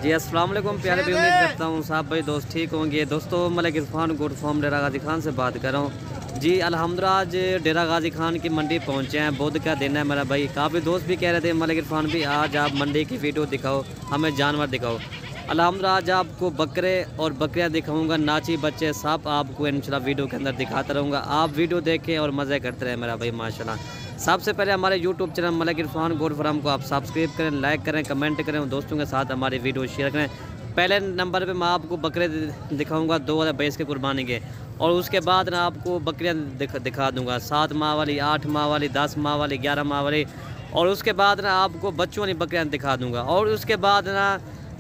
जी अस्सलाम वालेकुम प्यारे भी, उम्मीद करता हूँ साहब भाई दोस्त ठीक होंगे। दोस्तों मलिक इरफान गुड फॉर्म डेरा गाजी खान से बात कर रहा हूँ जी। अल्हम्दुलिल्लाह आज डेरा गाजी खान की मंडी पहुँचे हैं। बुध का दिन है मेरा भाई। काफ़ी दोस्त भी कह रहे थे मलिक इरफान भी आज आप मंडी की वीडियो दिखाओ, हमें जानवर दिखाओ। अल्हम्दुलिल्लाह आज आपको बकरे और बकरियाँ दिखाऊँगा, नाची बच्चे सब आपको इंशाल्लाह वीडियो के अंदर दिखाता रहूँगा। आप वीडियो देखें और मज़े करते रहें मेरा भाई माशाल्लाह। सबसे पहले हमारे यूट्यूब चैनल मलिक इरफान गोड फार्म को आप सब्सक्राइब करें, लाइक करें, कमेंट करें और दोस्तों के साथ हमारी वीडियो शेयर करें। पहले नंबर पे मैं आपको बकरे दिखाऊंगा 2022 के कुर्बानी के, और उसके बाद ना आपको बकरियां दिखा दूंगा 7 माह वाली, 8 माह वाली, 10 माह वाली, 11 माह वाली, और उसके बाद ना आपको बच्चों वाली बकरियां दिखा दूंगा, और उसके बाद ना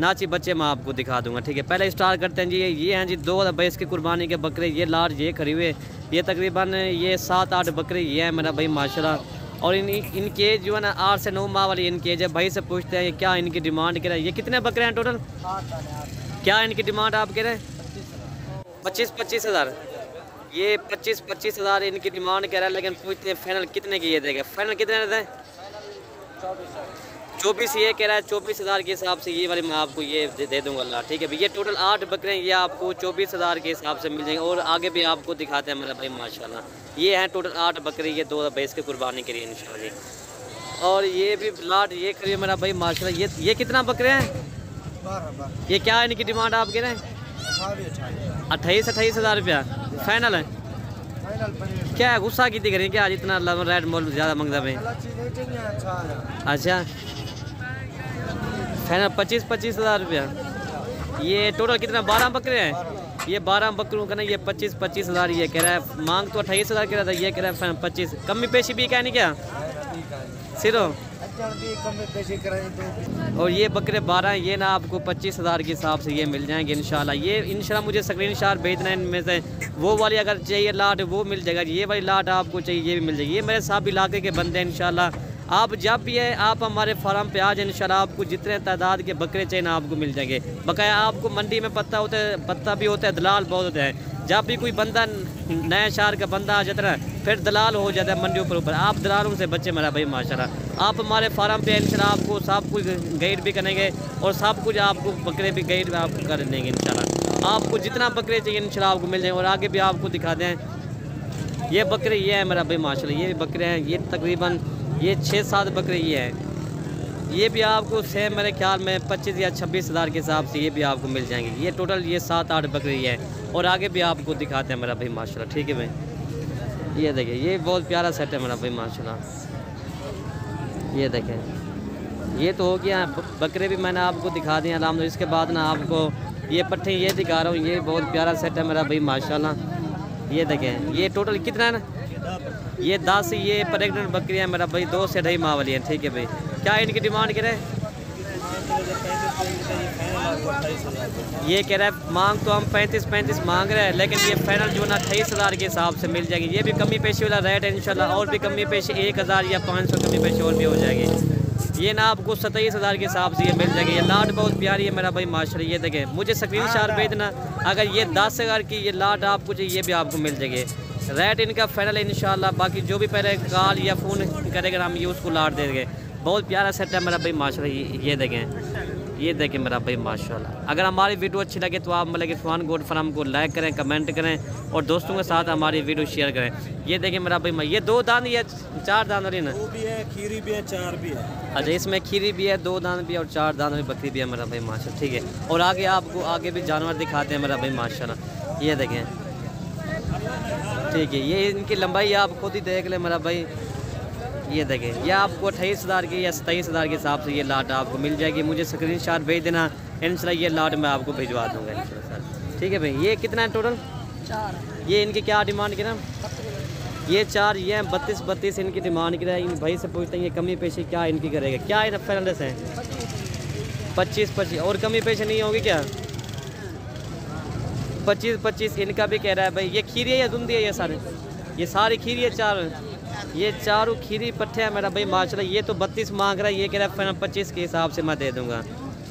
नाची बच्चे मैं आपको दिखा दूंगा। ठीक है, पहले स्टार्ट करते हैं जी। ये हैं जी 2022 की कुर्बानी के बकरे। ये लार्ज ये खड़ी हुए, ये तकरीबन ये 7-8 बकरे ये हैं मेरा भाई माशाल्लाह। और इनकी एज जो है ना 8 से 9 माह वाली इनकी एज है। भाई से पूछते हैं ये क्या इनकी डिमांड कह रहे हैं। ये कितने बकरे हैं टोटल? क्या इनकी डिमांड आप कह रहे हैं? 25-25 हज़ार। ये 25-25 हज़ार इनकी डिमांड कह रहा है, लेकिन पूछते हैं फाइनल कितने की ये देगा। फाइनल कितने रहते हैं? 24 ये कह रहा है। 24 हज़ार के हिसाब से ये वाली मैं आपको ये दे दूंगा अल्लाह। ठीक है भाई, ये टोटल 8 बकरे हैं, ये आपको 24 हज़ार के हिसाब से मिल जाएंगे। और आगे भी आपको दिखाते हैं मेरा भाई माशाल्लाह। ये हैं टोटल 8 बकरे, ये 2022 के कुर्बानी के लिए इंशाल्लाह जी। और ये भी लाट ये करिए मेरा भाई माशाल्लाह। ये कितना बकरे हैं? 12। ये क्या है इनकी डिमांड आप कह रहे हैं? 28 हज़ार रुपया फाइनल है। क्या है गुस्सा की दिख रही है क्या आज इतना रेट मोल ज़्यादा मंगता में? अच्छा फाइनल 25 हज़ार रुपया। ये टोटल कितना 12 बकरे हैं। ये 12 बकरों का ना ये 25 हज़ार ये कह रहा है। मांग तो 28 हज़ार कह रहा था, ये कह रहा है फाइनल 25। कमी पेशी भी क्या नहीं क्या सिरो? और ये बकरे 12 हैं, ये ना आपको 25 हज़ार के हिसाब से ये मिल जाएंगे इंशाल्लाह। ये इंशाल्लाह मुझे स्क्रीनशॉट भेजना है इनमें से। वो वाली अगर चाहिए लाट वो मिल जाएगा, ये वाली लाट आपको चाहिए ये भी मिल जाएगी। ये मेरे साहब इलाके के बंदे हैं इंशाल्लाह। आप जब भी है आप हमारे फार्म पे आ जाए इंशाल्लाह, आपको जितने तादाद के बकरे चाहिए ना आपको मिल जाएंगे। बकाया आपको मंडी में पत्ता भी होता है, दलाल बहुत होते हैं। जब भी कोई बंदा नया शहर का बंदा आ जाता है ना, फिर दलाल हो जाता है मंडियों पर ऊपर। आप दलालों से बच्चे मेरा भाई माशाल्लाह। आप हमारे फार्म पे इंशाल्लाह आपको सब कुछ गाइड भी करेंगे, और सब कुछ आपको बकरे भी गाइड आपको कर देंगे इंशाल्लाह। आपको जितना बकरे चाहिए इंशाल्लाह आपको मिल जाएंगे। और आगे भी आपको दिखा दें ये बकरे ये है मेरा भाई माशाल्लाह। ये बकरे हैं, ये तकरीबन ये 6-7 बकरे ये हैं। ये भी आपको सेम मेरे ख्याल में 25 या 26 हज़ार के हिसाब से ये भी आपको मिल जाएंगे। ये टोटल ये 7-8 बकरे ये हैं। और आगे भी आपको दिखाते हैं मेरा भाई माशाल्लाह। ठीक है भाई, ये देखिए ये बहुत प्यारा सेट है मेरा भाई माशाल्लाह। ये देखें, ये तो हो गया। बकरे भी मैंने आपको दिखा दिए अल्हम्दुलिल्लाह। इसके बाद ना आपको ये पट्टे ये दिखा रहा हूँ। ये बहुत प्यारा सेट है मेरा भाई माशाल्लाह। ये देखें ये टोटल कितना है ना, ये 10 ये प्रेग्नेंट बकरियाँ मेरा भाई 2 से 2.5 माह वाली हैं। ठीक है भाई, क्या इनकी डिमांड कह रहे हैं? ये कह रहा है मांग तो हम 35 मांग रहे हैं, लेकिन ये फाइनल जो ना 28 हज़ार के हिसाब से मिल जाएगी। ये भी कमी पेशी वाला रेट है इंशाल्लाह। और भी कमी पेशी 1 हज़ार या 500 कमी पेशी और भी हो जाएगी। ये ना आपको 27 हज़ार के हिसाब से ये मिल जाएगी। ये लाट बहुत प्यारी है मेरा भाई माशाल्लाह। ये देखें, मुझे स्क्रीनशॉट भेजना। अगर ये 10 हज़ार की ये लाट आपको चाहिए ये भी आपको मिल जाएगी। रेट इनका फाइनल है इंशाल्लाह। बाकी जो भी पहले कॉल या फ़ोन करेगा हम ये उसको लाट देंगे। बहुत प्यारा सेट है मेरा भाई माशाल्लाह। ये देखें मेरा भाई माशाल्लाह। अगर हमारी वीडियो अच्छी लगे तो आप मलिक इरफान गोड फार्म को लाइक करें, कमेंट करें और दोस्तों के साथ हमारी वीडियो शेयर करें। ये देखें मेरा भाई, ये 2 दांत या 4 दांत वाली ना? 2 भी है, खीरी भी है, 4 भी है। अच्छा, इसमें खीरी भी है, 2 दांत भी है और 4 दांत वाली बकरी भी है मेरा भाई माशाल्लाह। ठीक है, और आगे आपको आगे भी जानवर दिखाते हैं मेरा भाई माशाल्लाह। ये देखें, ठीक है, ये इनकी लंबाई आप खुद ही देख लें मेरा भाई। ये देखें, ये आपको 28 हज़ार की या 27 हज़ार के हिसाब से ये लाट आपको मिल जाएगी। मुझे स्क्रीनशॉट भेज देना इंशाल्लाह, ये लाट मैं आपको भिजवा दूँगा इंशाल्लाह। ठीक है भाई, ये कितना है टोटल? 4। ये इनकी क्या डिमांड की ना? ये 4 ये हैं 32 इनकी डिमांड की है। इन भाई से पूछते हैं ये कमी पेशी क्या इनकी करेगा, क्या इन फाइनल से हैं? 25 और कमी पेशी नहीं होगी क्या? 25 इनका भी कह रहा है भाई। ये खीरी है या धुंधी है? ये सारी खीरी है 4। ये चारों खीरी पट्टे हैं मेरा भाई माशाल्लाह। ये तो 32 मांग रहा है, ये कह रहा है फाइनल 25 के हिसाब से मैं दे दूंगा।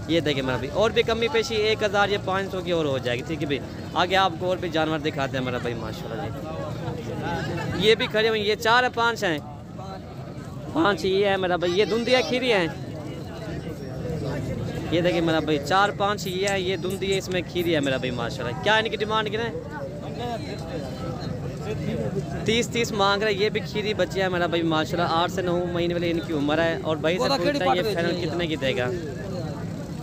ये देखिए मेरा भाई, और भी कमी पेशी 1 हज़ार या 500 की और हो जाएगी। ठीक है भाई, आगे आपको और भी जानवर दिखाते हैं मेरा भाई माशाल्लाह जी। ये भी खड़े हुए, ये 4 है 5 हैं? 5 ये है मेरा भाई। ये धुंधिया खीरी है। ये देखिए मेरा भाई 4-5 ये है, ये धुंधी है, इसमें खीरी है मेरा भाई माशाल्लाह। क्या इनकी डिमांड कितना है? 30 मांग रहा है। ये भी खीरी बच्चे है मेरा भाई माशाल्लाह, 8 से 9 महीने वाली इनकी उम्र है। और भाई से पूछता है ये फाइनल कितने की देगा?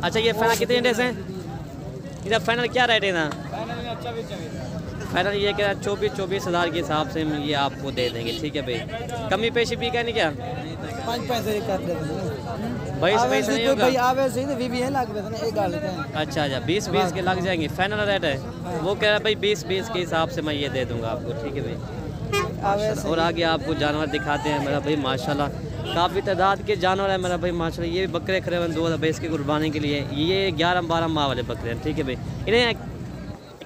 अच्छा ये फाइनल कितने डेज हैं? इधर फाइनल क्या रेट है ना? फाइनल ये क्या 24 हज़ार के हिसाब से ये आपको दे देंगे, ठीक है भाई। कमी पेशी भी क्या नहीं क्या? 5 पैसे कर दे भाई से नहीं होगा? भाई आवे से तो 20 लाख पैसे एक गाल देते हैं। अच्छा 20 के लग जाएंगे। फाइनल रेट है वो कह रहा है भाई 20 के हिसाब से मैं ये दे दूंगा आपको, ठीक है भाई। और आगे आपको जानवर दिखाते हैं मेरा भाई माशाल्लाह, काफ़ी तादाद के जानवर है मेरा भाई माशाल्लाह। ये भी बकरे खड़े हुए 2 भैंस की कुर्बानी के लिए। ये 11-12 माह वाले बकरे हैं, ठीक है भाई। इन्हें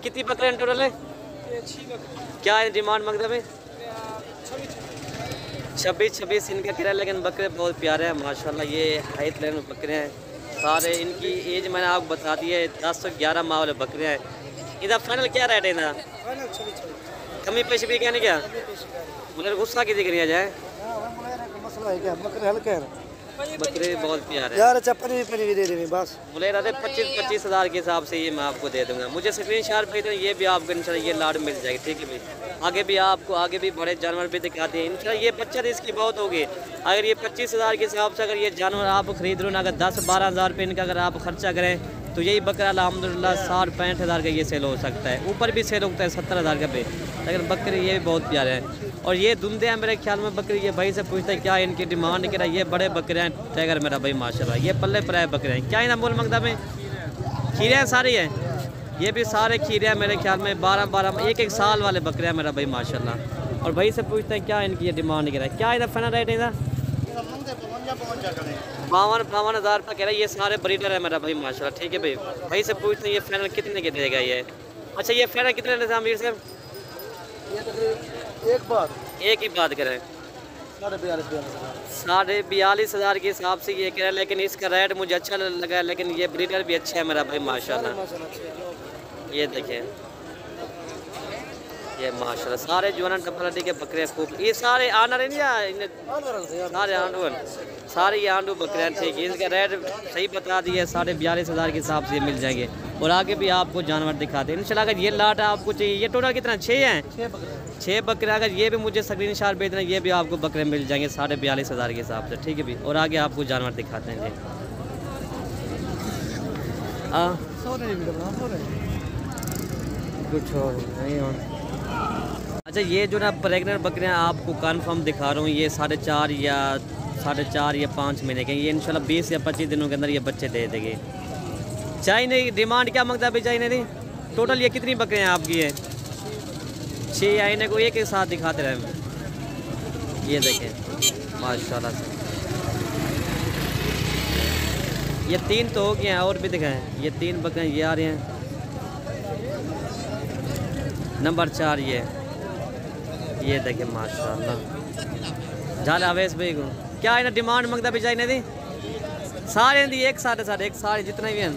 कितनी बकरे हैं टोटल है? क्या है डिमांड मांगते भाई? 26 इनका किराया, लेकिन बकरे बहुत प्यारे हैं माशाल्लाह। ये हाइट लाइन में बकरे हैं सारे। इनकी एज मैंने आपको बता दी है, 10 से 11 माह वाले बकरे हैं। इधर फाइनल क्या रेट है ना? कमी पेशी भी क्या नहीं क्या? मुझे गुस्सा की दिख रही है जाए। बकरे बहुत प्यारे यार चप्पल भी दे दे बस। बोले रहते 25 हज़ार के हिसाब से ये मैं आपको दे दूंगा। मुझे स्क्रीनशॉट भेज दें, ये भी आपको इंशाल्लाह ये लाड मिल जाएगी, ठीक है भाई। आगे भी आपको आगे भी बड़े जानवर भी दिखाते हैं इंशाल्लाह। ये बच्चा तो इसकी बहुत होगी। अगर ये 25 हज़ार के हिसाब से अगर ये जानवर आप खरीद रहे हो ना, अगर 10-12 हज़ार रुपये इनका अगर आप खर्चा करें तो यही बकरा अल्हम्दुलिल्लाह 60-65 हज़ार का ये सेल हो सकता है। ऊपर भी सेल होता है 70 हज़ार का पे, लेकिन बकरे ये भी बहुत प्यारे हैं। और ये धुंधे हैं मेरे ख्याल में बकरी। ये भाई से पूछता है क्या इनकी डिमांड क्या है? ये बड़े बकरे हैं टाइगर मेरा भाई माशाल्लाह। ये पल्ले पर आए बकरे हैं। क्या इन्हें मोल मंगता में? खीरे हैं सारी हैं, ये भी सारे खीरे हैं मेरे ख्याल में 12-12 1-1 साल वाले बकरे हैं मेरा भाई माशाल्लाह। और भाई से पूछते हैं क्या इनकी ये डिमांड क्या है? क्या इधर फाइनल रेट है इधर? 52 हज़ार रुपये कह रहा है। ये सारे ब्रीडर है मेरा भाई माशाल्लाह, ठीक है भाई। भाई से पूछते हैं ये फाइनल कितने के देगा ये? अच्छा ये फाइनल कितने देते हैं अमीर साहब? एक ही बात करें 42 हज़ार के हिसाब से ये कह रहा है, लेकिन इसका रेट मुझे अच्छा लगा है। लेकिन ये ब्रीडर भी अच्छा है मेरा भाई माशाल्लाह। ये देखें ये माशाल्लाह सारे जो है ना डबल हड्डी के बकरे खूब। ये सारे आंडर है या सारे आंडू सारे ये आंडू बकरे हैं, ठीक है। इसका रेट सही बता दिए 42 हज़ार के हिसाब से मिल जाएंगे। और आगे भी आपको जानवर दिखाते हैं इंशाल्लाह। अगर ये लाट आपको चाहिए, ये टोटल कितना 6 हैं? 6 बकरे। अगर ये भी मुझे स्क्रीनशॉट भेज देना, ये भी आपको बकरे मिल जाएंगे 42 हज़ार के हिसाब से, ठीक है भी। और आगे आपको जानवर दिखाते हैं जी। कुछ और नहीं हो। अच्छा ये जो ना प्रेगनेंट बकरियाँ आपको कन्फर्म दिखा रहा हूँ, ये 4.5 या 5 महीने के। ये इंशाल्लाह 20 या 25 दिनों के अंदर ये बच्चे दे देंगे। चाइने डिमांड क्या मांगता है भाई चाइने नहीं? टोटल ये कितनी बकरियाँ आपकी है? 6 आईने को एक साथ दिखाते रहे। ये देखें माशाल्लाह से ये 3 तो हो गए हैं, और भी दिखाएं। ये 3 बकरियाँ ये आ रही हैं। नंबर 4 ये देखें माशाल्लाह। झाला अवेश भाई को क्या इन्हें डिमांड मांगता भी चाहिए दी? सारे दी एक साढ़े सारे जितने भी हैं।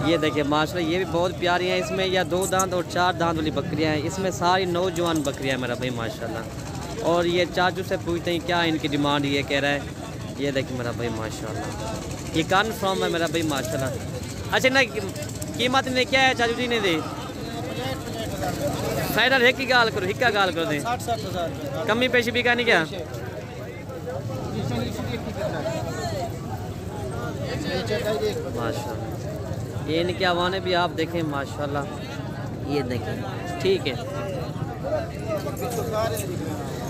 ये देखिए माशाल्लाह ये भी बहुत प्यारी हैं। इसमें या 2 दांत और 4 दांत वाली बकरियां हैं। इसमें सारी नौजवान बकरियां मेरा भाई माशाल्लाह। और ये चाचू से पूछते हैं क्या इनकी डिमांड, ये कह रहा है। ये देखिए मेरा भाई माशाल्लाह ये कन्फर्म है मेरा भाई माशाल्लाह। अच्छा ना कीमत ने क्या है चाचू जी ने दे? फाइनल है की गाल करो, हिक्का गाल करो दे। 60-60 हज़ार कमी पेशी भी क्या नहीं क्या? माशाल्लाह ये इनके आवाने भी आप देखें माशाल्लाह। ये देखें ठीक है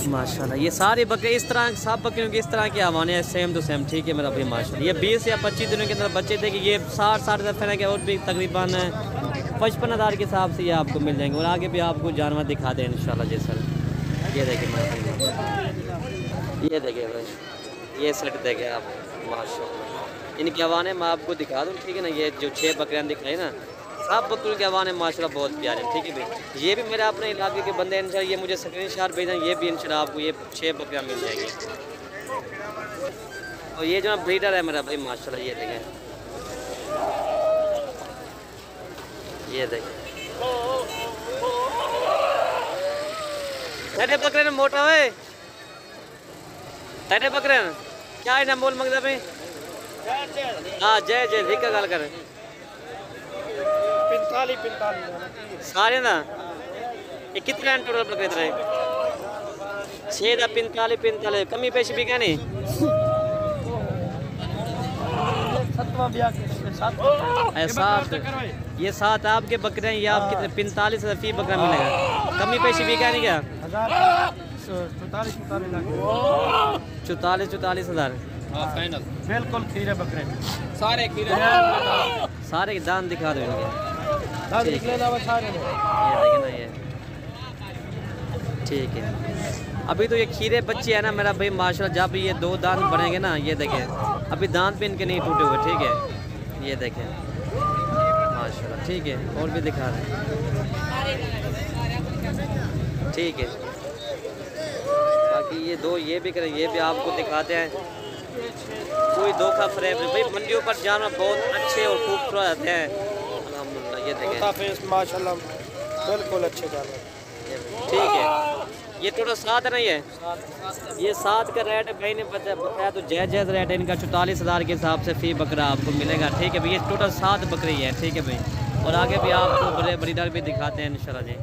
माशाल्लाह। ये सारे बकरे इस तरह सब बकरियों की इस तरह के आवाने हैं, सेम टू सेम, ठीक है मेरा भाई माशाल्लाह। ये 20 या 25 दिनों के अंदर बच्चे थे कि ये 60 दफे के और भी तकरीबन 55 हज़ार के हिसाब से ये आपको मिल जाएंगे। और आगे भी आपको जानवर दिखा दें इंशाल्लाह जी सर। ये देखिए मेरा भाई, ये देखिए भाई ये सेट देखे आप माशाल्लाह। इनकी आवाने मैं आपको दिखा दूँ, ठीक है ना। ये जो 6 बकरियाँ दिखाई ना, सब बकरियों के आवाने माशाल्लाह बहुत प्यारे हैं, ठीक है भाई। ये भी मेरे अपने इलाके के बंदे हैं इंशाल्लाह। ये मुझे स्क्रीनशॉट भेजें, ये भी इंशाल्लाह आपको ये 6 बकरियाँ मिल जाएंगी। और ये जो है ब्रीडर है मेरा भाई माशाल्लाह। ये देखें ये देखें बकरे ने मोटा है साढ़े बकरे क्या है ना मोल मंगदा पे हाँ जय जय ठीक है गल कर 45 सारे ना ये कितने हैं टोटल बकरे तेरे 6 का 45 कमी पेश भी क्या नहीं सात ये 7 आपके बकरे हैं ये आप कितने 45 फी बकरा मिलेगा कमी पेशी भी क्या नहीं क्या 44 हज़ार बिल्कुल खीरे बकरे सारे के दान दिखा दो इनके ये देखें ना ये ठीक है अभी तो ये खीरे बच्चे है ना मेरा भाई माशाल्लाह जब ये 2 दांत बनेंगे ना ये देखें अभी दांत भी इनके नहीं टूटे हुए ठीक है ये देखें माशाल्लाह ठीक है और भी दिखा रहे हैं ठीक है बाकी ये 2 ये भी करें ये भी आपको दिखाते हैं कोई धोखा फ्रेम नहीं भाई मंडियों पर जानवर बहुत अच्छे और खूबसूरत रहते हैं अल्हम्दुलिल्लाह ये देखें माशाल्लाह बिल्कुल अच्छे जानवर ठीक है ये टोटल 7 नहीं है ये 7 का रेट भाई ने बताया तो जायज़ रेट है इनका 44,000 के हिसाब से फी बकरा आपको मिलेगा ठीक है भाई ये टोटल 7 बकरी है ठीक है भाई और आगे भी आपको बड़ी डाल भी दिखाते हैं इंशाल्लाह जी।